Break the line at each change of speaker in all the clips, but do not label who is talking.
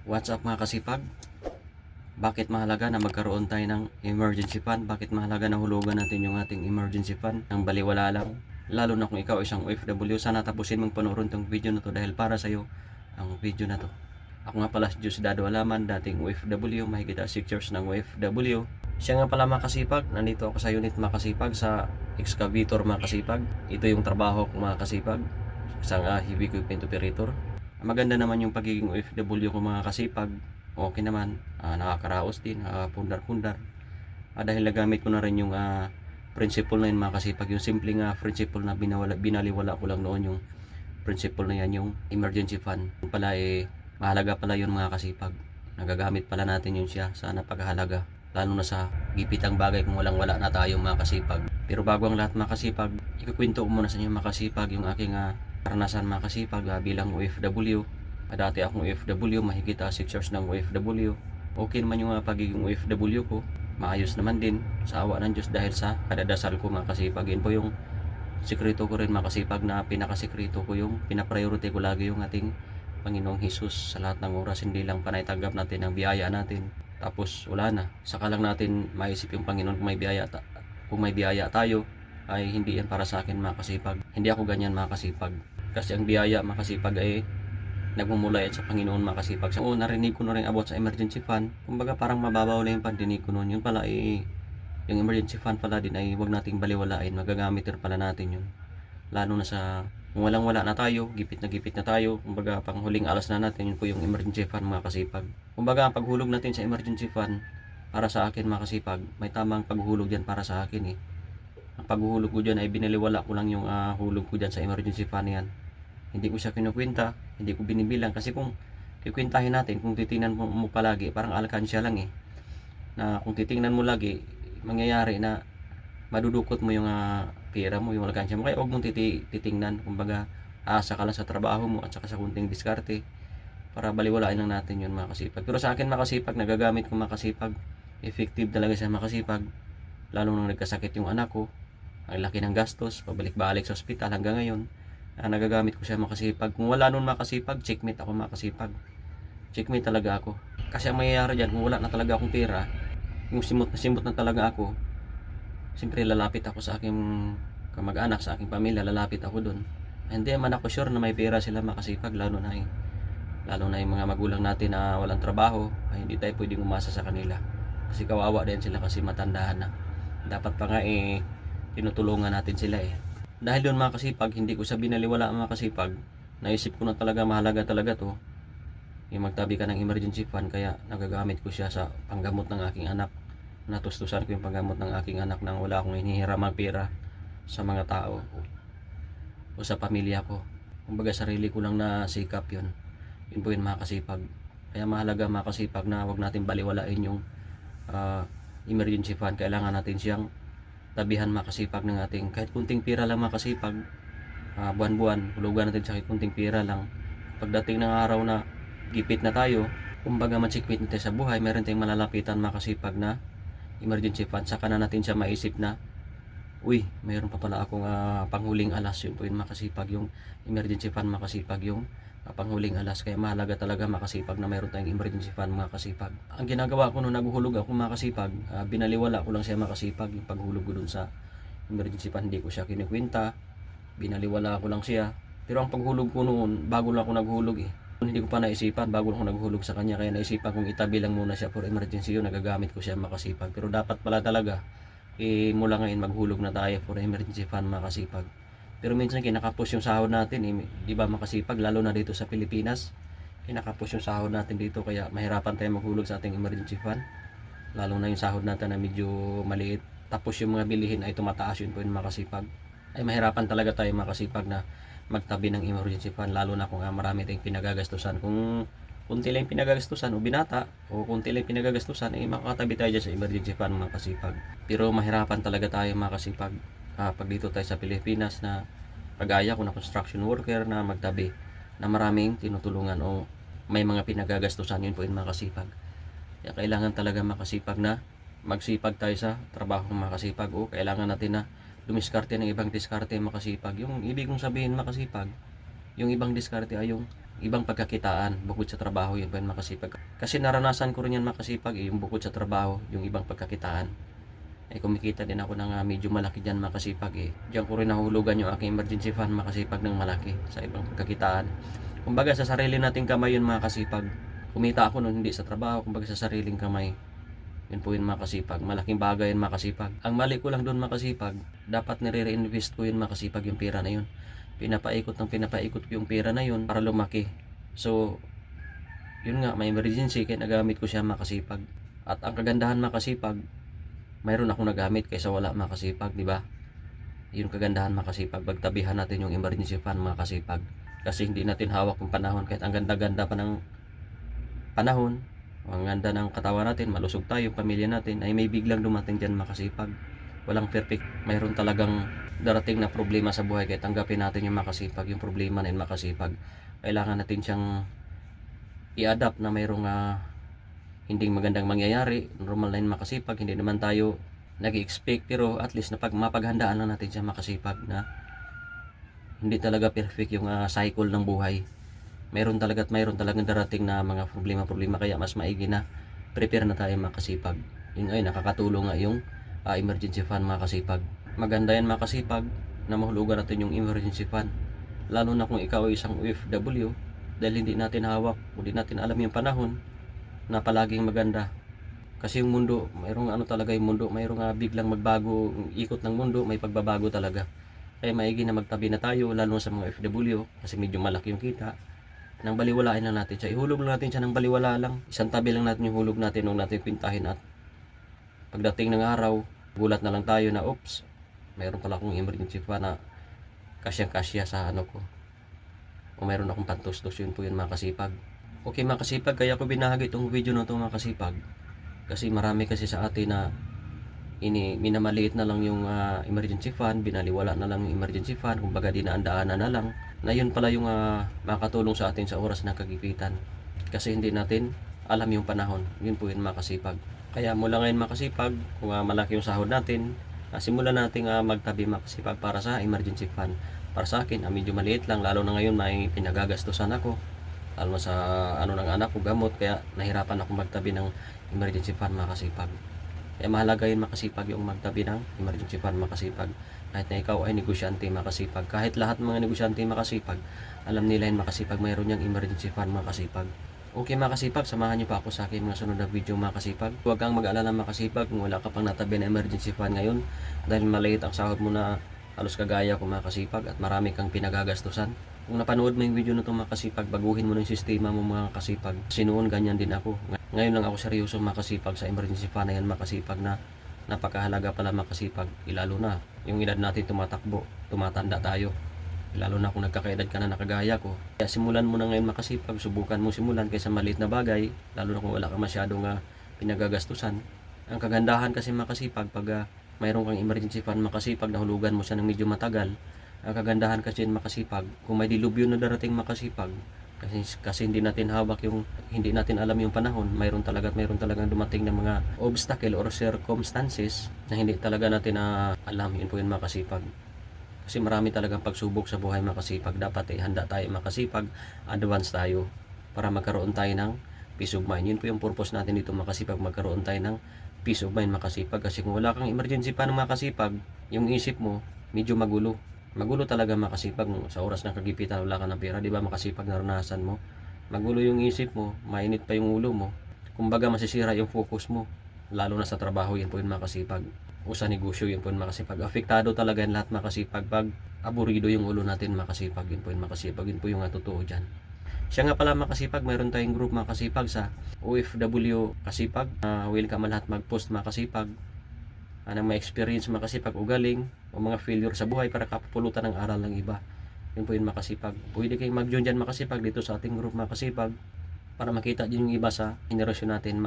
What's up mga kasipag? Bakit mahalaga na magkaroon tayo ng emergency fund? Bakit mahalaga na hulugan natin yung ating emergency fund ng baliwala lang? Lalo na kung ikaw isang OFW, sana tapusin mong panoorin tong video na to dahil para sa'yo ang video na to. Ako nga pala si Diosdado Alaman, dating OFW, mahigit 6 years ng OFW. Siya nga pala mga kasipag, nandito ako sa unit mga kasipag, sa excavator mga kasipag. Ito yung trabaho ko mga kasipag, isang heavy equipment operator. Maganda naman yung pagiging OFW ko mga kasipag. Okay naman, nakakaraos din, pundar-pundar. Dahil nagamit ko na rin yung principle na yun mga kasipag. Yung simpleng principle na binaliwala ko lang noon, yung principle na yan, yung emergency fund. Yung pala mahalaga pala yun mga kasipag. Nagagamit pala natin yun siya sa napakahalaga. Lalo na sa gipitang bagay kung walang-wala na tayo mga kasipag. Pero bago ang lahat mga kasipag, ikukwento ko muna sa inyo mga kasipag yung aking karanasan mga kasipag bilang OFW. Dati akong OFW, mahigit 6 years ng OFW. Okay naman yung pagiging OFW ko. Maayos naman din sa awa ng Diyos dahil sa kadadasal ko mga kasipag. Yun po yung sikreto ko rin mga kasipag, na pinakasikreto ko, yung pinapriority ko lagi yung ating Panginoong Hesus sa lahat ng oras. Hindi lang panay tanggap natin ang biyaya natin, tapos wala na. Saka lang natin maisip yung Panginoon kung may biyaya, kung may biyaya tayo, ay hindi yan para sa akin mga kasipag. Hindi ako ganyan mga kasipag. Kasi ang biyaya mga kasipag ay nagmumula yan sa Panginoon mga kasipag. So narinig ko na rin about sa emergency fund. Kumbaga parang mababaw lang yung pandinig ko noon. Yun pala yung emergency fund pala din ay huwag nating baliwalain. Magagamit rin pala natin yun. Lalo na sa kung walang-wala na tayo, gipit na tayo. Kumbaga panghuling alas na natin, yun po yung emergency fund mga kasipag. Kumbaga ang paghulog natin sa emergency fund, para sa akin mga kasipag, may tamang paghulog dyan para sa akin Ang paghulog ko dyan ay binaliwala ko lang yung hulog ko dyan sa emergency fund yan. Hindi ko siya kinukwenta, hindi ko binibilang, kasi kung kikwentahin natin, kung titingnan mo palagi, parang alkansya lang na kung titingnan mo lagi, mangyayari na madudukot mo yung pera mo, yung alkansya mo. Kaya huwag mong titingnan, kumbaga asa ka lang sa trabaho mo at saka sa kunting diskarte, para baliwalain lang natin yun mga kasipag. Pero sa akin mga kasipag, nagagamit ko mga kasipag, effective talaga siya mga kasipag. Lalo nang nagkasakit yung anak ko, ang laki ng gastos, pabalik-balik sa ospital hanggang ngayon. Nagagamit ko siya makasipag. Kung wala nun makasipag, checkmate ako makasipag. Checkmate talaga ako. Kasi ang mangyayari dyan, kung wala na talaga akong pera, yung simot na talaga ako, siyempre lalapit ako sa aking kamag-anak, sa aking pamilya, lalapit ako dun. Hindi man ako sure na may pera sila makasipag, lalo na yung mga magulang natin na walang trabaho, ay hindi tayo pwedeng umasa sa kanila. Kasi kawawa din sila, kasi matandahan na. Dapat pa nga tinutulungan natin sila Dahil doon mga kasipag, hindi ko sa binaliwala mga kasipag, naisip ko na talaga mahalaga talaga to, yung magtabi ka ng emergency fund. Kaya nagagamit ko siya sa panggamot ng aking anak. Natustusan ko yung panggamot ng aking anak nang wala akong hinihiramang pera sa mga tao o sa pamilya ko. Kumbaga sarili ko lang na sikap yun. Yun po yun mga kasipag. Kaya mahalaga mga kasipag na huwag natin baliwalain yung emergency fund. Kailangan natin siyang tabihan makasipag ng ating kahit kunting pira lang makasipag, buwan-buwan hulugan natin sa kahit kunting pira lang. Pagdating ng araw na gipit na tayo, kumbaga matsikwit na tayo sa buhay, meron tayong malalapitan makasipag na emergency fund. Saka na natin siya maisip na, uy, mayroon pa pala akong panghuling alas. Yun po yun makasipag, yung emergency fund makasipag, yung panghuling alas. Kaya mahalaga talaga makasipag na mayroon tayong emergency fund makasipag. Ang ginagawa ko nung naguhulog ako makasipag, binaliwala ko lang siya makasipag, yung paghulog ko dun sa emergency fund. Hindi ko siya kinikwenta, binaliwala ko lang siya. Pero ang paghulog ko noon, bago lang ako naghulog hindi ko pa naisipan, bago lang ako naghulog sa kanya. Kaya naisipan kong itabi lang muna siya for emergency yun, nagagamit ko siya makasipag. Pero dapat pala talaga mula ngayon maghulog na tayo for emergency fund makasipag. Pero minsan kinakapos yung sahod natin di ba makasipag, lalo na dito sa Pilipinas, kinakapos yung sahod natin dito, kaya mahirapan tayo maghulog sa ating emergency fund. Lalo na yung sahod natin na medyo maliit, tapos yung mga bilihin ay tumataas, yun po yung makasipag, ay mahirapan talaga tayo makasipag na magtabi ng emergency fund. Lalo na kung marami tayong pinagagastusan. Kung kunti lang pinagagastusan o binata, o kunti lang pinagagastusan, makakatabi tayo dyan sa emergency fund makasipag. Pero mahirapan talaga tayo makasipag pag dito tayo sa Pilipinas, na kagaya ko na construction worker, na magtabi na maraming tinutulungan o may mga pinagagastusan. Yun po yung makasipag. Kaya kailangan talaga makasipag na magsipag tayo sa trabaho makasipag, o kailangan natin na dumiskarte ng ibang diskarte makasipag. Yung ibig kong sabihin makasipag, yung ibang diskarte ay yung ibang pagkakitaan bukod sa trabaho, yun po yung makasipag. Kasi naranasan ko rin yan makasipag, yung bukod sa trabaho, yung ibang pagkakitaan. Kumikita din ako ng medyo malaki dyan makasipag Diyan ko rin nahulugan yung aking emergency fund makasipag ng malaki sa ibang pagkakitaan. Kumbaga sa sarili nating kamay yun makasipag. Kumita ako nun hindi sa trabaho, kumbaga sa sariling kamay. Yun po yun makasipag. Malaking bagay yun makasipag. Ang mali ko lang doon makasipag, dapat nire-reinvest ko yun makasipag yung pera na yun. Pinapaikot ko yung pera na yun para lumaki. So, yun nga, may emergency kaya nagamit ko siya makasipag. At ang kagandahan makasipag, mayroon akong nagamit kaysa wala makasipag, di ba? Yung kagandahan makasipag, pagtabihan natin yung emergency fund makasipag. Kasi hindi natin hawak yung panahon kahit ang ganda-ganda pa ng panahon, ang ganda ng katawan natin, malusog tayo, pamilya natin, ay may biglang dumating dyan makasipag. Walang perfect, mayroon talagang darating na problema sa buhay kaya tanggapin natin yung makasipag, yung problema na yung makasipag. Kailangan natin siyang i-adapt na mayroong hindi magandang mangyayari, normal na yung makasipag, hindi naman tayo nag-expect pero at least mapaghandaan lang natin siya makasipag na hindi talaga perfect yung cycle ng buhay. Mayroon talagang darating na mga problema kaya mas maigi na prepare na tayo makasipag. Yun ay nakakatulong nga yung emergency fund makasipag. Maganda yan makasipag na mahulugan natin yung emergency fund. Lalo na kung ikaw ay isang OFW dahil hindi natin hawak, hindi natin alam yung panahon na palaging maganda. Kasi yung mundo, mayroong talaga yung mundo, mayroong biglang magbago, ikot ng mundo, may pagbabago talaga. Kaya maigi na magtabi na tayo, lalo sa mga FW, kasi medyo malaki yung kita. Nang baliwalain lang natin siya. Ihulog lang natin siya ng baliwala lang. Isang tabi lang natin yung hulog natin nung natin pintahin at pagdating ng araw, gulat na lang tayo na oops, mayroon pala akong emergency fund na kasyang-kasya sa ko. O mayroon akong pantustos, yun po yun makasipag. Okay makasipag, kaya ko binahagi itong video na ito makasipag. Kasi marami kasi sa atin na minamaliit na lang yung emergency fund, binaliwala na lang yung emergency fund, kumbaga dinaandaanan na lang. Na yun pala yung makatulong sa atin sa oras ng kagipitan. Kasi hindi natin alam yung panahon, yun po yun makasipag. Kaya mula ngayon makasipag, kung malaki yung sahod natin, simulan natin magtabi makasipag para sa emergency fund. Para sa akin, medyo maliit lang, lalo na ngayon may pinagagastusan ako. Lalo sa ng anak ko, gamot, kaya nahirapan ako magtabi ng emergency fund makasipag. Kaya mahalaga yun makasipag yung magtabi ng emergency fund makasipag. Kahit na ikaw ay negosyante makasipag, kahit lahat mga negosyante makasipag, alam nila yun makasipag, mayroon yung emergency fund makasipag. Okay makasipag, samahan niyo pa ako sa aking mga sunod na video makasipag. Huwag kang mag-alala makasipag kung wala ka pang natabi na emergency fund ngayon dahil maliit ang sahod mo na halos kagaya ko makasipag at marami kang pinagagastusan. Kung napanood mo yung video na ito makasipag, baguhin mo na yung sistema mo mga kasipag. Sinuon ganyan din ako. Ngayon lang ako seryoso makasipag sa emergency fund na yan makasipag na napakahalaga pala makasipag. Lalo na yung edad natin tumatakbo, tumatanda tayo. Lalo na kung nagkakaedad ka na nakagaya ko. Kaya simulan mo na ngayon makasipag, subukan mo simulan kaysa maliit na bagay, lalo na kung wala ka masyadong pinagagastusan. Ang kagandahan kasi makasipag pag mayroon kang emergency fund makasipag, nahulugan mo siya ng medyo matagal. Ang kagandahan kasi makasipag, kung may dilubyo na darating makasipag, kasi hindi natin hawak hindi natin alam yung panahon, mayroon talagang dumating na mga obstacle or circumstances na hindi talaga natin alam, yun po yun makasipag. Kasi marami talagang pagsubok sa buhay makasipag, dapat handa tayo makasipag, advance tayo para magkaroon tayo ng peace of mind. Yun po yung purpose natin dito makasipag, magkaroon tayo ng peace of mind makasipag. Kasi kung wala kang emergency pa ng makasipag, yung isip mo medyo magulo talaga makasipag sa oras ng kagipitan, wala ka ng pera, di ba makasipag, naranasan mo, magulo yung isip mo, mainit pa yung ulo mo, kumbaga masisira yung focus mo, lalo na sa trabaho, yan po yung makasipag, o sa negosyo, yan po yung makasipag, apektado talaga yan lahat makasipag, pag aburido yung ulo natin makasipag, yan po yung makasipag, yun po yung totoo dyan. Siya nga pala makasipag, mayroon tayong group makasipag sa OFW kasipag, welcome lahat mag-post makasipag, ng may experience makasipag o galing o mga failure sa buhay para kapupulutan ng aral ng iba. Yun po yun makasipag. Pwede kayong mag-join dyan makasipag dito sa ating group makasipag para makita din yung iba sa henerasyon natin,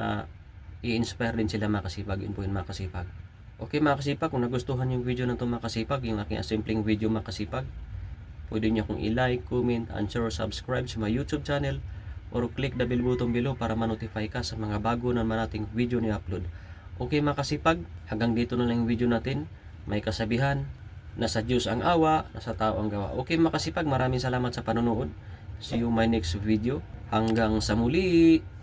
i-inspire din sila makasipag. Yun po yun makasipag. Okay makasipag, kung nagustuhan yung video na ito makasipag, yung aking simpleng video makasipag, pwede nyo akong i-like, comment, and share, subscribe sa my YouTube channel or click the bell button below para ma-notify ka sa mga bago naman nating video ni upload. Okay makasipag, hanggang dito na lang yung video natin. May kasabihan, nasa Diyos ang awa, nasa tao ang gawa. Okay makasipag, maraming salamat sa panonood. See you my next video. Hanggang sa muli!